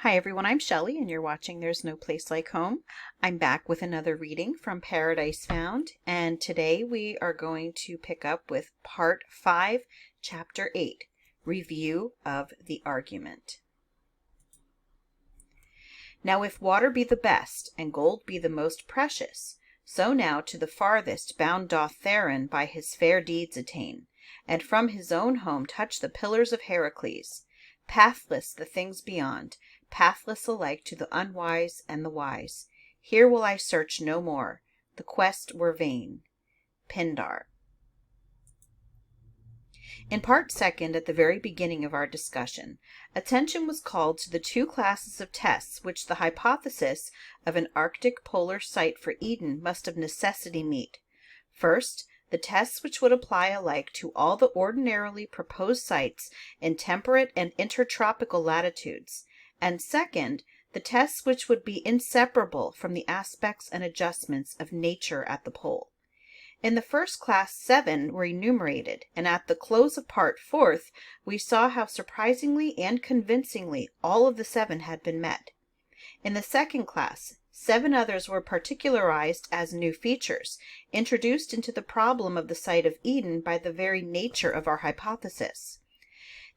Hi everyone, I'm Shelley and you're watching There's No Place Like Home. I'm back with another reading from Paradise Found, and today we are going to pick up with Part 5, Chapter 8, Review of the Argument. Now if water be the best, and gold be the most precious, so now to the farthest bound doth Theron by his fair deeds attain, and from his own home touch the pillars of Heracles. Pathless the things beyond, pathless alike to the unwise and the wise. Here will I search no more, the quest were vain. Pindar. In part second, at the very beginning of our discussion, attention was called to the two classes of tests which the hypothesis of an Arctic polar site for Eden must of necessity meet. First, the tests which would apply alike to all the ordinarily proposed sites in temperate and intertropical latitudes, and second, the tests which would be inseparable from the aspects and adjustments of nature at the pole. In the first class 7 were enumerated, and at the close of part 4th we saw how surprisingly and convincingly all of the 7 had been met. In the second class, 7 others were particularized as new features, introduced into the problem of the site of Eden by the very nature of our hypothesis.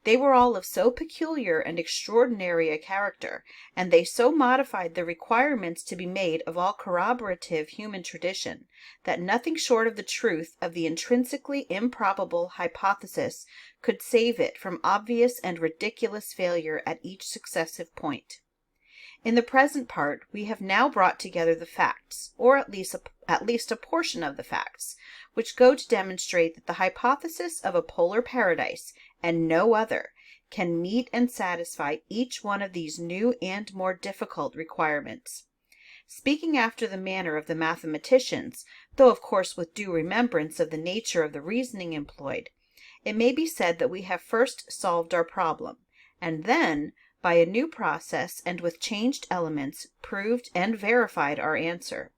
They were all of so peculiar and extraordinary a character, and they so modified the requirements to be made of all corroborative human tradition, that nothing short of the truth of the intrinsically improbable hypothesis could save it from obvious and ridiculous failure at each successive point. In the present part, we have now brought together the facts, or at least a portion of the facts, which go to demonstrate that the hypothesis of a polar paradise, and no other, can meet and satisfy each one of these new and more difficult requirements. Speaking after the manner of the mathematicians, though of course with due remembrance of the nature of the reasoning employed, it may be said that we have first solved our problem, and then, by a new process and with changed elements, proved and verified our answer.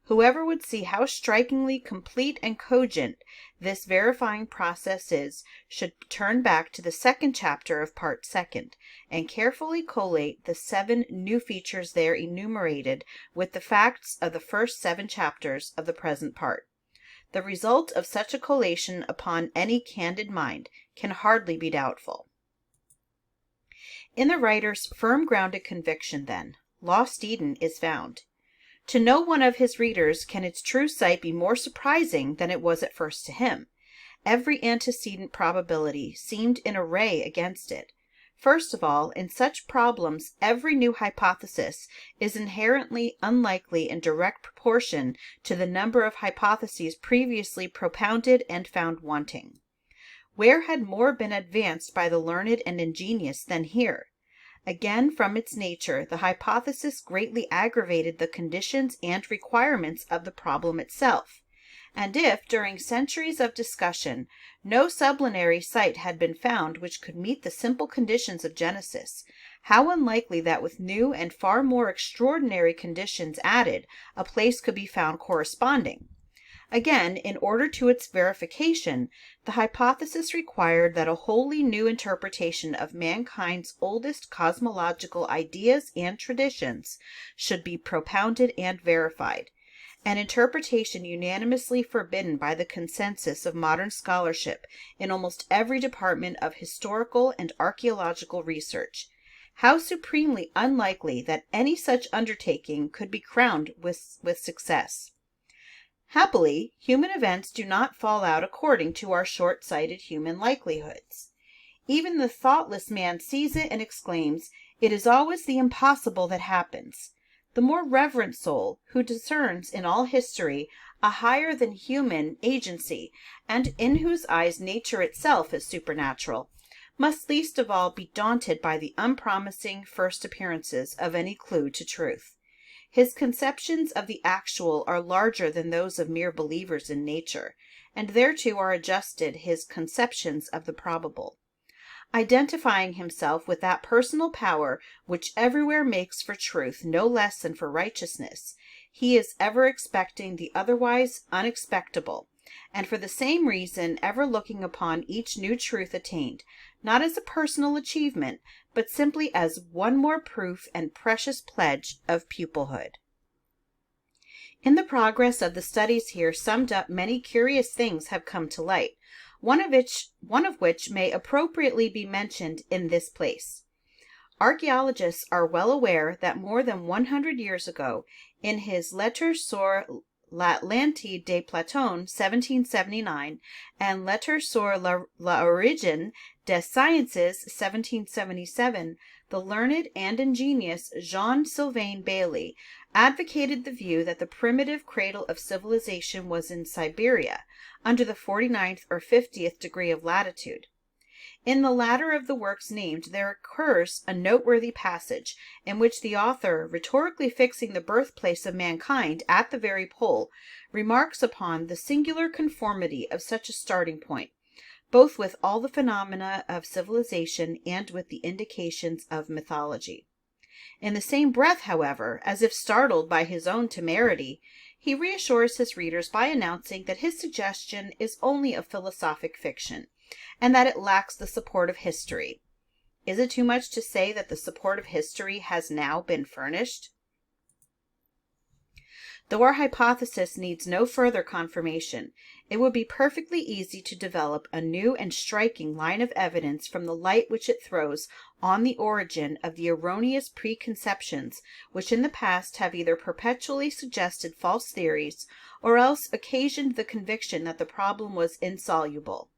Whoever would see how strikingly complete and cogent this verifying process is, should turn back to the second chapter of part 2, and carefully collate the 7 new features there enumerated with the facts of the first 7 chapters of the present part. The result of such a collation upon any candid mind can hardly be doubtful. In the writer's firm-grounded conviction, then, lost Eden is found. To no one of his readers can its true site be more surprising than it was at first to him. Every antecedent probability seemed in array against it. First of all, in such problems, every new hypothesis is inherently unlikely in direct proportion to the number of hypotheses previously propounded and found wanting. Where had more been advanced by the learned and ingenious than here? Again, from its nature, the hypothesis greatly aggravated the conditions and requirements of the problem itself. And if, during centuries of discussion, no sublunary site had been found which could meet the simple conditions of Genesis, how unlikely that with new and far more extraordinary conditions added, a place could be found corresponding. Again, in order to its verification, the hypothesis required that a wholly new interpretation of mankind's oldest cosmological ideas and traditions should be propounded and verified, an interpretation unanimously forbidden by the consensus of modern scholarship in almost every department of historical and archaeological research. How supremely unlikely that any such undertaking could be crowned with success! Happily, human events do not fall out according to our short-sighted human likelihoods. Even the thoughtless man sees it and exclaims, "It is always the impossible that happens." The more reverent soul, who discerns in all history a higher than human agency, and in whose eyes nature itself is supernatural, must least of all be daunted by the unpromising first appearances of any clue to truth. His conceptions of the actual are larger than those of mere believers in nature, and thereto are adjusted his conceptions of the probable. Identifying himself with that personal power which everywhere makes for truth no less than for righteousness, he is ever expecting the otherwise unexpectable, and for the same reason ever looking upon each new truth attained, not as a personal achievement, but simply as one more proof and precious pledge of pupilhood. In the progress of the studies here summed up, many curious things have come to light, one of which may appropriately be mentioned in this place. Archaeologists are well aware that more than 100 years ago, in his Lettres sur l'Atlantide de Platon, 1779, and Lettres sur l'origine des sciences, 1777, the learned and ingenious Jean-Sylvain Bailly advocated the view that the primitive cradle of civilization was in Siberia, under the 49th or 50th degree of latitude. In the latter of the works named, there occurs a noteworthy passage in which the author, rhetorically fixing the birthplace of mankind at the very pole, remarks upon the singular conformity of such a starting point, both with all the phenomena of civilization and with the indications of mythology. In the same breath, however, as if startled by his own temerity, he reassures his readers by announcing that his suggestion is only a philosophic fiction, and that it lacks the support of history. Is it too much to say that the support of history has now been furnished? Though our hypothesis needs no further confirmation, it would be perfectly easy to develop a new and striking line of evidence from the light which it throws on the origin of the erroneous preconceptions which in the past have either perpetually suggested false theories or else occasioned the conviction that the problem was insoluble.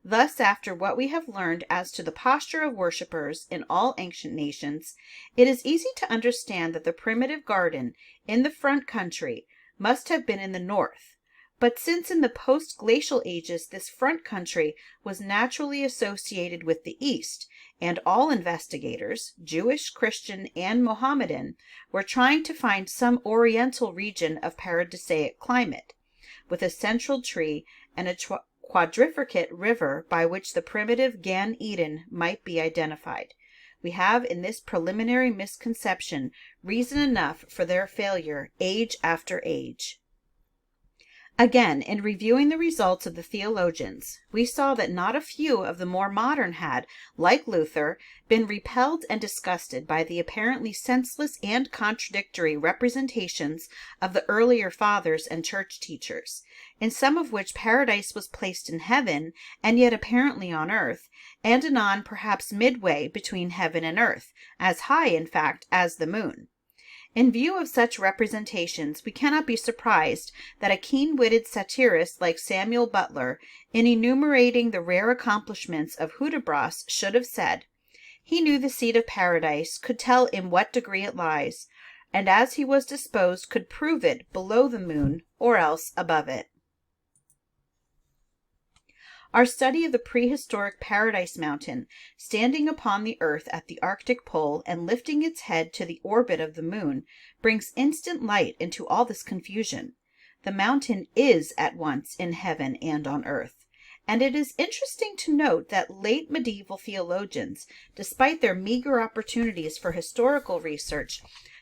Thus, after what we have learned as to the posture of worshippers in all ancient nations, it is easy to understand that the primitive garden in the front country must have been in the north. But since in the post-glacial ages this front country was naturally associated with the east, and all investigators, Jewish, Christian, and Mohammedan, were trying to find some oriental region of paradisaic climate, with a central tree and a quadrifurcate river by which the primitive Gan Eden might be identified, we have in this preliminary misconception reason enough for their failure age after age. Again, in reviewing the results of the theologians, we saw that not a few of the more modern had, like Luther, been repelled and disgusted by the apparently senseless and contradictory representations of the earlier fathers and church teachers, in some of which paradise was placed in heaven, and yet apparently on earth, and anon perhaps midway between heaven and earth, as high, in fact, as the moon. In view of such representations, we cannot be surprised that a keen-witted satirist like Samuel Butler, in enumerating the rare accomplishments of Hudibras, should have said, "He knew the seat of paradise, could tell in what degree it lies, and as he was disposed could prove it below the moon, or else above it." Our study of the prehistoric Paradise Mountain, standing upon the earth at the Arctic pole and lifting its head to the orbit of the moon, brings instant light into all this confusion. The mountain is at once in heaven and on earth, and it is interesting to note that late medieval theologians, despite their meager opportunities for historical research,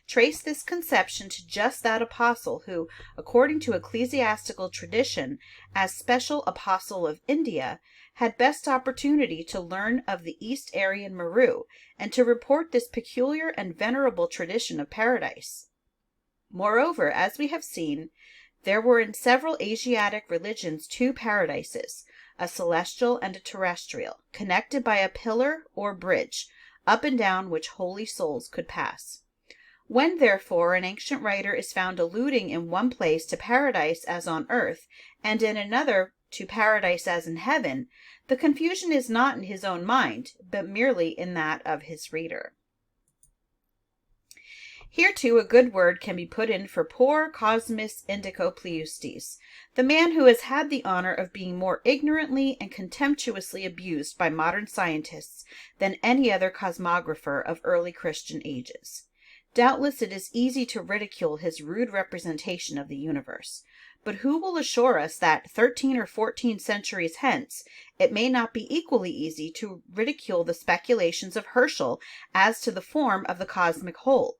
trace this conception to just that apostle who, according to ecclesiastical tradition, as special apostle of India, had best opportunity to learn of the East Aryan Meru, and to report this peculiar and venerable tradition of paradise. Moreover, as we have seen, there were in several Asiatic religions two paradises, a celestial and a terrestrial, connected by a pillar or bridge, up and down which holy souls could pass. When, therefore, an ancient writer is found alluding in one place to paradise as on earth, and in another to paradise as in heaven, the confusion is not in his own mind, but merely in that of his reader. Here, too, a good word can be put in for poor Cosmus Indicopleustes, the man who has had the honor of being more ignorantly and contemptuously abused by modern scientists than any other cosmographer of early Christian ages. Doubtless it is easy to ridicule his rude representation of the universe, but who will assure us that 13 or 14 centuries hence it may not be equally easy to ridicule the speculations of Herschel as to the form of the cosmic whole?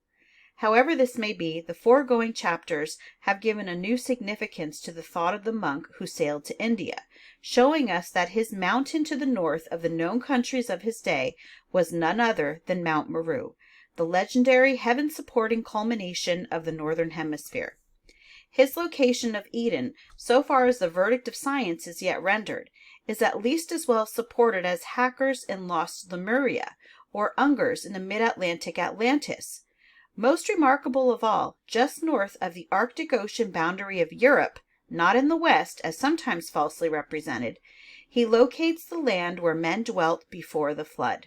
However this may be, the foregoing chapters have given a new significance to the thought of the monk who sailed to India, showing us that his mountain to the north of the known countries of his day was none other than Mount Meru, the legendary heaven-supporting culmination of the northern hemisphere. His location of Eden, so far as the verdict of science is yet rendered, is at least as well supported as Hacker's in lost Lemuria, or Unger's in the mid-Atlantic Atlantis. Most remarkable of all, just north of the Arctic Ocean boundary of Europe, not in the west, as sometimes falsely represented, he locates the land where men dwelt before the flood.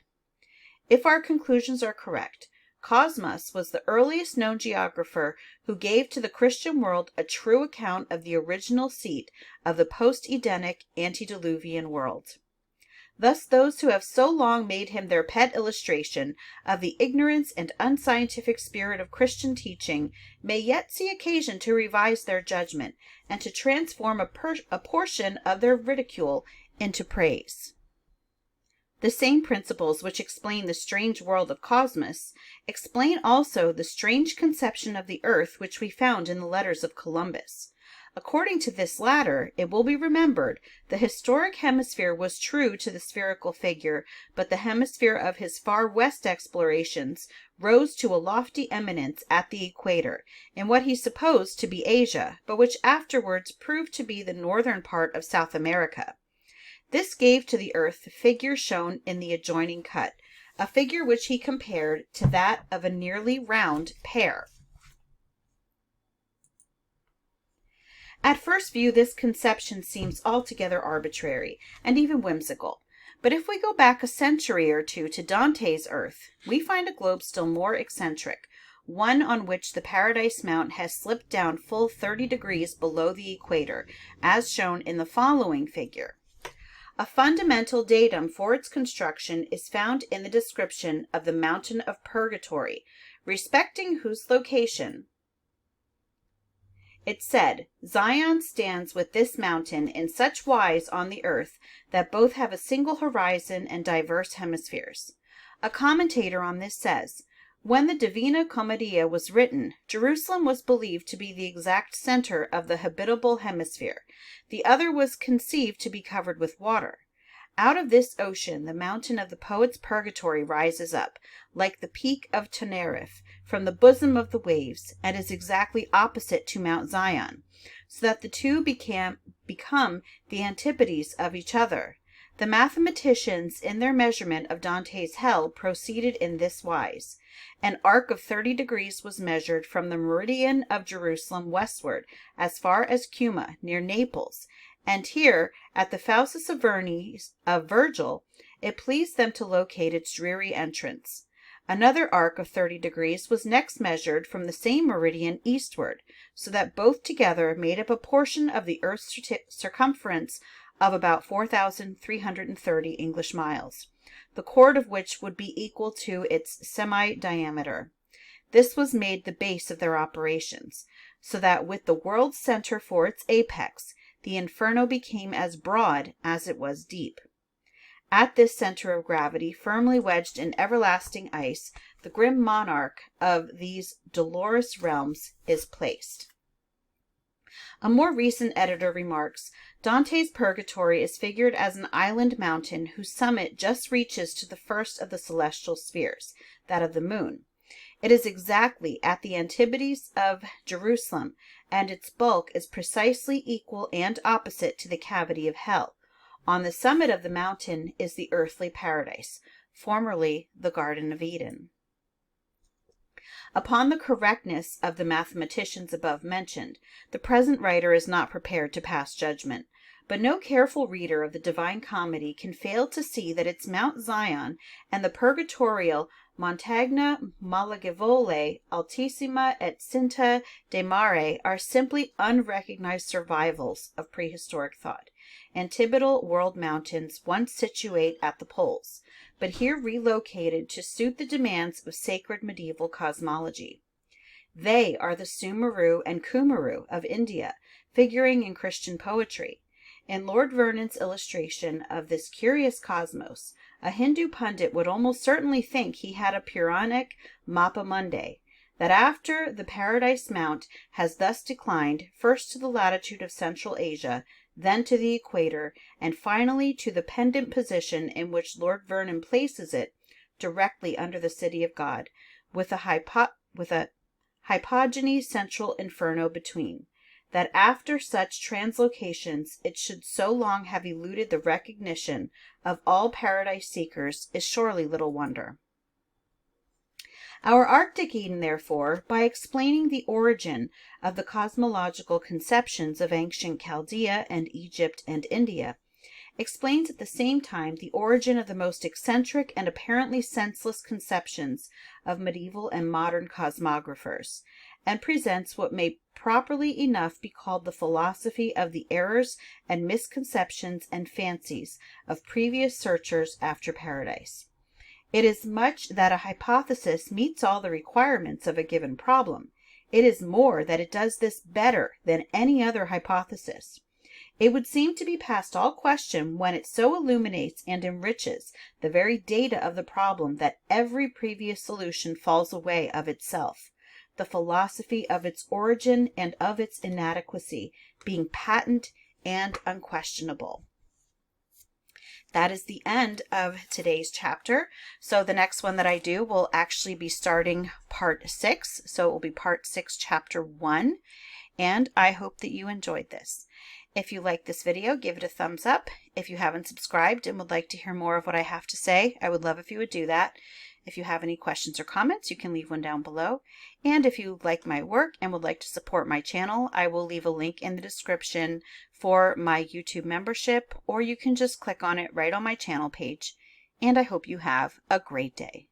If our conclusions are correct, Cosmos was the earliest known geographer who gave to the Christian world a true account of the original seat of the post-Edenic antediluvian world. Thus those who have so long made him their pet illustration of the ignorance and unscientific spirit of Christian teaching may yet see occasion to revise their judgment and to transform a portion of their ridicule into praise. The same principles which explain the strange world of Cosmos explain also the strange conception of the earth which we found in the letters of Columbus. According to this latter, it will be remembered, the historic hemisphere was true to the spherical figure, but the hemisphere of his far west explorations rose to a lofty eminence at the equator, in what he supposed to be Asia, but which afterwards proved to be the northern part of South America. This gave to the earth the figure shown in the adjoining cut, a figure which he compared to that of a nearly round pear. At first view, this conception seems altogether arbitrary and even whimsical. But if we go back a century or two to Dante's earth, we find a globe still more eccentric, one on which the Paradise Mount has slipped down full 30 degrees below the equator, as shown in the following figure. A fundamental datum for its construction is found in the description of the mountain of Purgatory, respecting whose location it said, Zion stands with this mountain in such wise on the earth that both have a single horizon and diverse hemispheres. A commentator on this says, when the Divina Commedia was written, Jerusalem was believed to be the exact center of the habitable hemisphere. The other was conceived to be covered with water. Out of this ocean, the mountain of the poet's Purgatory rises up, like the peak of Teneriffe, from the bosom of the waves, and is exactly opposite to Mount Zion, so that the two become the antipodes of each other. The mathematicians, in their measurement of Dante's hell, proceeded in this wise. An arc of 30 degrees was measured from the meridian of Jerusalem westward, as far as Cuma, near Naples, and here, at the Fauces Avernis of Virgil, it pleased them to locate its dreary entrance. Another arc of 30 degrees was next measured from the same meridian eastward, so that both together made up a portion of the earth's circumference of about 4,330 English miles, the chord of which would be equal to its semi-diameter. This was made the base of their operations, so that with the world's center for its apex, the inferno became as broad as it was deep. At this center of gravity, firmly wedged in everlasting ice, the grim monarch of these dolorous realms is placed. A more recent editor remarks, Dante's Purgatory is figured as an island mountain whose summit just reaches to the first of the celestial spheres, that of the moon. It is exactly at the antipodes of Jerusalem, and its bulk is precisely equal and opposite to the cavity of hell. On the summit of the mountain is the earthly paradise, formerly the Garden of Eden. Upon the correctness of the mathematicians above mentioned, the present writer is not prepared to pass judgment, but no careful reader of the Divine Comedy can fail to see that its Mount Zion and the purgatorial Montagna Malagevole Altissima et Cinta de Mare are simply unrecognized survivals of prehistoric thought, antipodal world mountains once situate at the poles, but here relocated to suit the demands of sacred medieval cosmology. They are the Sumeru and Kumeru of India, figuring in Christian poetry. In Lord Vernon's illustration of this curious cosmos, a Hindu pundit would almost certainly think he had a Puranic Mappa Mundi. that after the Paradise Mount has thus declined, first to the latitude of Central Asia, then to the equator, and finally to the pendant position in which Lord Vernon places it, directly under the city of God, with a hypogony central inferno between, that after such translocations it should so long have eluded the recognition of all paradise seekers is surely little wonder. Our Arctic Eden, therefore, by explaining the origin of the cosmological conceptions of ancient Chaldea and Egypt and India, explains at the same time the origin of the most eccentric and apparently senseless conceptions of medieval and modern cosmographers, and presents what may properly enough be called the philosophy of the errors and misconceptions and fancies of previous searchers after paradise. It is much that a hypothesis meets all the requirements of a given problem. It is more that it does this better than any other hypothesis. It would seem to be past all question when it so illuminates and enriches the very data of the problem that every previous solution falls away of itself, the philosophy of its origin and of its inadequacy being patent and unquestionable. That is the end of today's chapter. So the next one that I do will actually be starting part 6. So it will be part 6, chapter 1. And I hope that you enjoyed this. If you like this video, give it a thumbs up. If you haven't subscribed and would like to hear more of what I have to say, I would love if you would do that. If you have any questions or comments, you can leave one down below. And if you like my work and would like to support my channel, I will leave a link in the description for my YouTube membership, or you can just click on it right on my channel page. And I hope you have a great day.